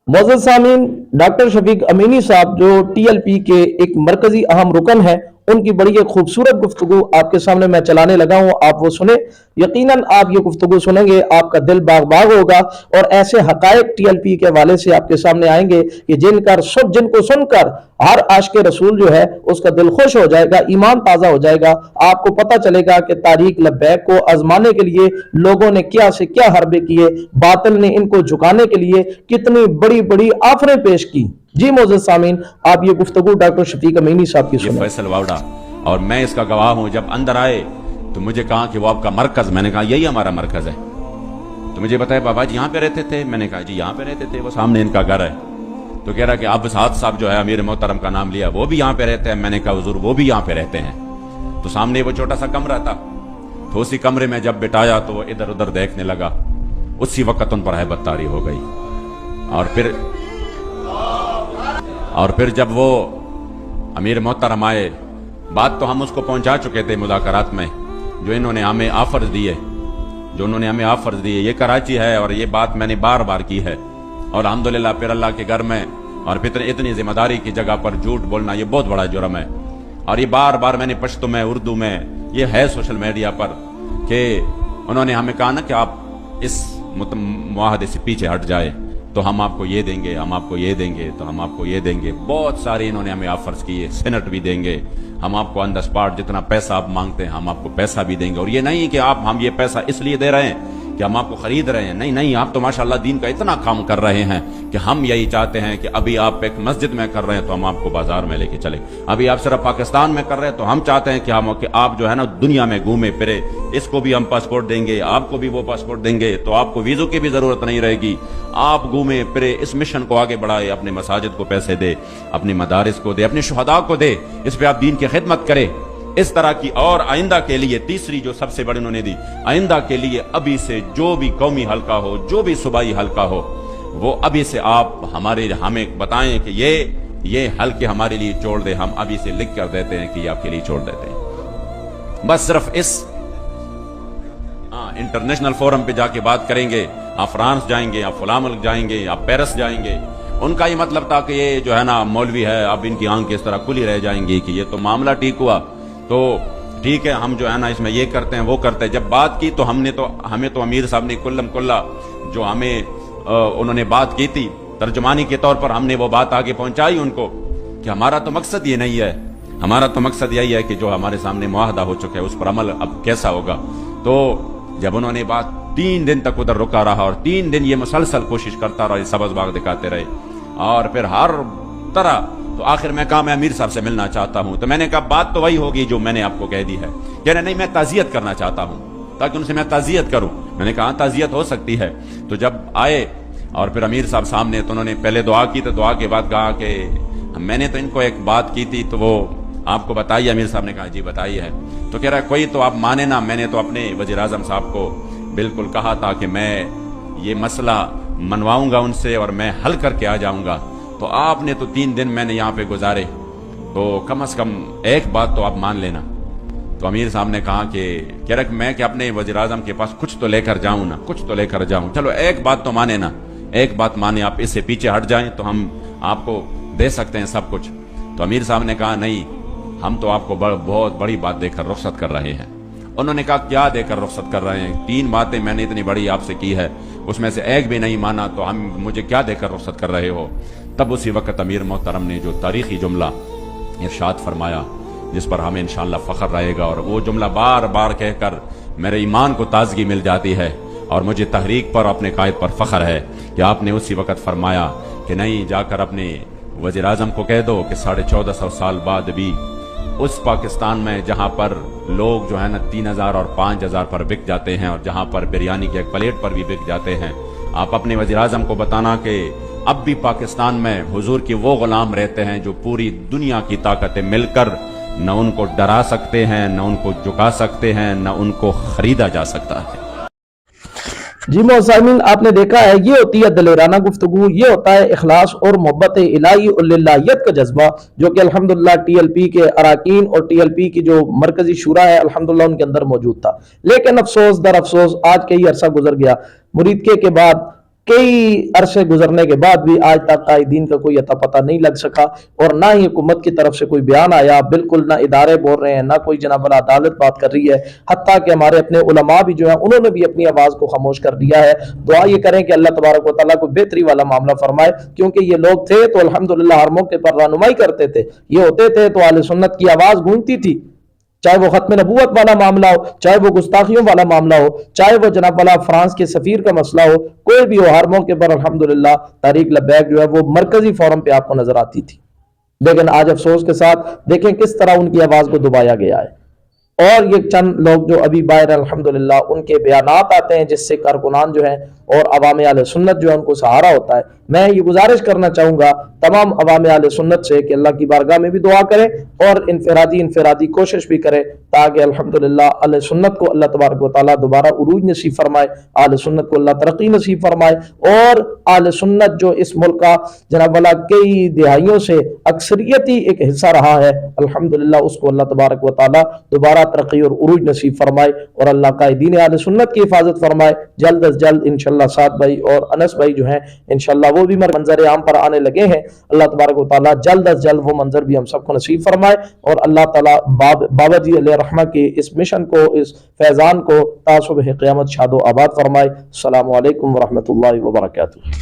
मोअज़्ज़ज़ सामीन, doctor Shafiq Amini साहब जो टीएलपी के एक मरकजी अहम रुकन है, उनकी बड़ी एक खूबसूरत गुफ्तगू आपके सामने मैं चलाने लगा हूँ, आप वो सुने। यकीनन आप ये गुफ्तगू सुनेंगे, आपका दिल बाग बाग होगा और ऐसे हकायक टीएलपी के हवाले से आपके सामने आएंगे कि जिनको सुनकर हर आशिक रसूल जो है उसका दिल खुश हो जाएगा, ईमान ताज़ा हो जाएगा। आपको पता चलेगा कि तारीख लब्बैक को आजमाने के लिए लोगों ने क्या से क्या हरबे किए, बातिल ने इनको झुकाने के लिए कितनी बड़ी बड़ी आफरें पेश की। जी मोअज़्ज़ज़ सामीन, आप ये गुफ्तगू डॉक्टर शफीक अमीनी साहब की ये सुने। फैसल वावड़ा, और मैं इसका गवाह हूं। जब अंदर आए तो मुझे कहा कि वो आपका मरकज, मैंने कहा यही हमारा मरकज है। तो मुझे बताया बाबा जी यहाँ पे रहते थे, मैंने कहा जी यहाँ पे रहते थे, वो सामने इनका घर है। तो कह रहा कि अब साद साहब जो है अमीर मोहतरम का नाम लिया, वो भी यहाँ पे रहते हैं। मैंने कहा हुजूर वो भी यहाँ पे रहते हैं। तो सामने वो छोटा सा कमरा था, तो उसी कमरे में जब बिठाया तो वो इधर उधर देखने लगा। उसी वक्त उन पर हैबत तारी हो गई। और फिर जब वो अमीर मोहतरम आए, बात तो हम उसको पहुंचा चुके थे मुज़ाकरात में, जो इन्होंने हमें ऑफर्स दिए, ये कराची है और ये बात मैंने बार बार की है। और अल्हम्दुलिल्लाह फिर अल्लाह के घर में और फिर इतनी जिम्मेदारी की जगह पर झूठ बोलना ये बहुत बड़ा जुर्म है। और ये बार बार मैंने पश्तो में, उर्दू में, ये है सोशल मीडिया पर, कि उन्होंने हमें कहा ना कि आप इस मुआहदे से पीछे हट जाए तो हम आपको ये देंगे, हम आपको ये देंगे, तो हम आपको ये देंगे। बहुत सारे इन्होंने हमें ऑफर्स किए, सेनेट भी देंगे, हम आपको ऑन द स्पॉट जितना पैसा आप मांगते हैं हम आपको पैसा भी देंगे। और ये नहीं कि हम ये पैसा इसलिए दे रहे हैं कि हम आपको खरीद रहे हैं, नहीं, आप तो माशाल्लाह दीन का इतना काम कर रहे हैं कि हम यही चाहते हैं कि अभी आप एक मस्जिद में कर रहे हैं तो हम आपको बाजार में लेके चले, अभी आप सिर्फ पाकिस्तान में कर रहे हैं तो हम चाहते हैं कि आप जो है ना दुनिया में घूमे फिरे, इसको भी हम पासपोर्ट देंगे, आपको भी वो पासपोर्ट देंगे, तो आपको वीजों की भी जरूरत नहीं रहेगी, आप घूमे फिरे, इस मिशन को आगे बढ़ाए, अपने मसाजिद को पैसे दे, अपनी मदारिस को दे, अपने शुहदा को दे, इस पे आप दीन की खिदमत करें। इस तरह की और आइंदा के लिए तीसरी जो सबसे बड़ी उन्होंने दी, आइंदा के लिए अभी से जो भी कौमी हल्का हो, जो भी सूबाई हल्का हो, वो अभी से आप हमें बताएं कि ये हल्के हमारे लिए छोड़ दे, हम अभी से लिख कर देते हैं कि ये आपके लिए छोड़ देते हैं। बस सिर्फ इस इंटरनेशनल फोरम पे जाके बात करेंगे, आप फ्रांस जाएंगे, आप फला मुल्क जाएंगे, आप पेरिस जाएंगे। उनका ये मतलब था कि ये जो है ना मौलवी है, अब इनकी आंख इस तरह खुली रह जाएंगी कि ये तो मामला ठीक हुआ, तो ठीक है हम जो है ना इसमें ये करते हैं वो करते हैं। जब बात की तो हमें तो अमीर साहब ने कुल्लम कुल्ला जो हमें उन्होंने बात की थी तर्जुमानी के तौर पर, हमने वो बात आगे पहुंचाई उनको कि हमारा तो मकसद ये नहीं है, हमारा तो मकसद यही है कि जो हमारे सामने मुआहदा हो चुका है उस पर अमल अब कैसा होगा। तो जब उन्होंने बात 3 दिन तक उधर रुका रहा और 3 दिन ये मुसलसल कोशिश करता रहा, सब्ज बाग दिखाते रहे, और फिर हर तरह, तो आखिर में कहा मैं अमीर साहब से मिलना चाहता हूं। तो मैंने कहा बात तो वही होगी जो मैंने आपको कह दी है। कह रहे नहीं मैं ताजियत करना चाहता हूं, ताकि उनसे मैं ताजियत करूं। मैंने कहा ताजियत हो सकती है। तो जब आए और फिर अमीर साहब सामने, तो उन्होंने पहले दुआ की, तो दुआ के बाद कहा कि मैंने तो इनको एक बात की थी तो वो आपको बताइए। अमीर साहब ने कहा जी बताइए है। तो कह रहा है कोई तो आप माने ना, मैंने तो अपने वजीर आजम साहब को बिल्कुल कहा था कि मैं ये मसला मनवाऊंगा उनसे और मैं हल करके आ जाऊंगा। तो आपने तो 3 दिन मैंने यहाँ पे गुजारे, तो कम से कम एक बात तो आप मान लेना। तो अमीर साहब ने कहा कि कह रहा मैं कि अपने वजीर आजम के पास कुछ तो लेकर जाऊं ना, कुछ तो लेकर जाऊं। चलो एक बात तो माने ना, एक बात माने, आप इससे पीछे हट जाएं तो हम आपको दे सकते हैं सब कुछ। तो अमीर साहब ने कहा नहीं, हम तो आपको बहुत बड़ी बात देकर रुखसत कर रहे हैं। उन्होंने कहा क्या देकर रुखसत कर रहे हैं? 3 बातें मैंने इतनी बड़ी आपसे की है, उसमें से एक भी नहीं माना, तो हम मुझे क्या देकर रुखसत कर रहे हो? तब उसी वक्त अमीर मोहतरम ने जो तारीखी जुमला इरशाद फरमाया जिस पर हमें इंशाअल्लाह फख्र रहेगा, और वो जुमला बार बार कहकर मेरे ईमान को ताजगी मिल जाती है और मुझे तहरीक पर, अपने कायद पर फख्र है कि आपने उसी वक्त फरमाया कि नहीं, जाकर अपने वज़ीर आज़म को कह दो कि 1450 साल बाद भी उस पाकिस्तान में जहां पर लोग जो है ना 3000 और 5000 पर बिक जाते हैं, और जहां पर बिरयानी के एक प्लेट पर भी बिक जाते हैं, आप अपने वज़ीर आज़म को बताना कि अब भी पाकिस्तान में हुजूर के वो गुलाम रहते हैं जो पूरी दुनिया की ताकतें मिलकर न उनको डरा सकते हैं, न उनको झुका सकते हैं, न उनको खरीदा जा सकता है। जी मोहसिन, आपने देखा है, ये होती है दिलेराना गुफ्तगू, ये होता है इखलास और मोहब्बत इलाही और लिल्लाहियत का जज्बा, जो कि अल्हम्दुलिल्लाह टीएलपी के अराकीन और टीएलपी की जो मरकजी शूरा है अल्हम्दुलिल्लाह उनके अंदर मौजूद था। लेकिन अफसोस दर अफसोस आज कई अरसा गुजर गया, मुरीदके के बाद कई अरसे गुजरने के बाद भी आज तक कायदीन का कोई अता पता नहीं लग सका, और ना ही हुकूमत की तरफ से कोई बयान आया, बिल्कुल ना इदारे बोल रहे हैं, ना कोई जनाब अदालत बात कर रही है। हत्ता कि हमारे अपने उलमा भी जो है उन्होंने भी अपनी आवाज़ को खामोश कर दिया है। दुआ ये करें कि अल्लाह तबारक व तआला को बेहतरी वाला मामला फरमाए, क्योंकि ये लोग थे तो अल्हम्दुलिल्लाह हर मौके पर रहनुमाई करते थे, ये होते थे तो अहले सुन्नत की आवाज़ गूंजती थी, चाहे वो खत्म नबूवत वाला मामला हो, चाहे वो गुस्ताखियों वाला मामला हो, चाहे वो जनाब वाला फ्रांस के सफीर का मसला हो, कोई भी हो, हर मौके पर अल्हम्दुलिल्लाह तारीक लब्बैक जो है वो मरकजी फोरम पे आपको नजर आती थी। लेकिन आज अफसोस के साथ देखें किस तरह उनकी आवाज को दबाया गया है, और ये चंद लोग जो अभी बाहर अल्हम्दुलिल्लाह उनके बयानात आते हैं जिससे कारकुनान जो है और अवाम अहले सुन्नत जो है उनको सहारा होता है। मैं ये गुजारिश करना चाहूँगा तमाम अवाम अहले सुन्नत से कि अल्लाह की बारगाह में भी दुआ करें और इनफरादी कोशिश भी करें, ताकि अल्हम्दुलिल्लाह अहले सुन्नत को अल्लाह तबारक व तआला दोबारा उरूज नसीब फरमाए, अहले सुन्नत को अल्लाह तरक्की नसीब फरमाए, और अहले सुन्नत जो इस मुल्क का जनाब वाला कई दिहाइयों से अक्सरियती एक हिस्सा रहा है, अल्हम्दुलिल्लाह उसको अल्लाह तबारक व तआला दोबारा तरक्की और उरूज नसीब फरमाए, और अल्लाह कायदीन अहले सुन्नत की हिफाजत फरमाए। जल्द अज जल्द इंशाअल्लाह साद भाई और अनस भाई जो हैं इंशाअल्लाह वो भी मंजर आम पर आने लगे हैं। अल्लाह तबारक व तआला जल्द अज जल्द वो मंजर भी हम सबको नसीब फरमाए, और अल्लाह ताला बाबा जी अलैहि रहमा के इस मिशन को, इस फैजान को तासुबह क़यामत शादो आबाद फरमाए। अस्सलामु अलैकुम व रहमतुल्लाहि व बरकातुहू।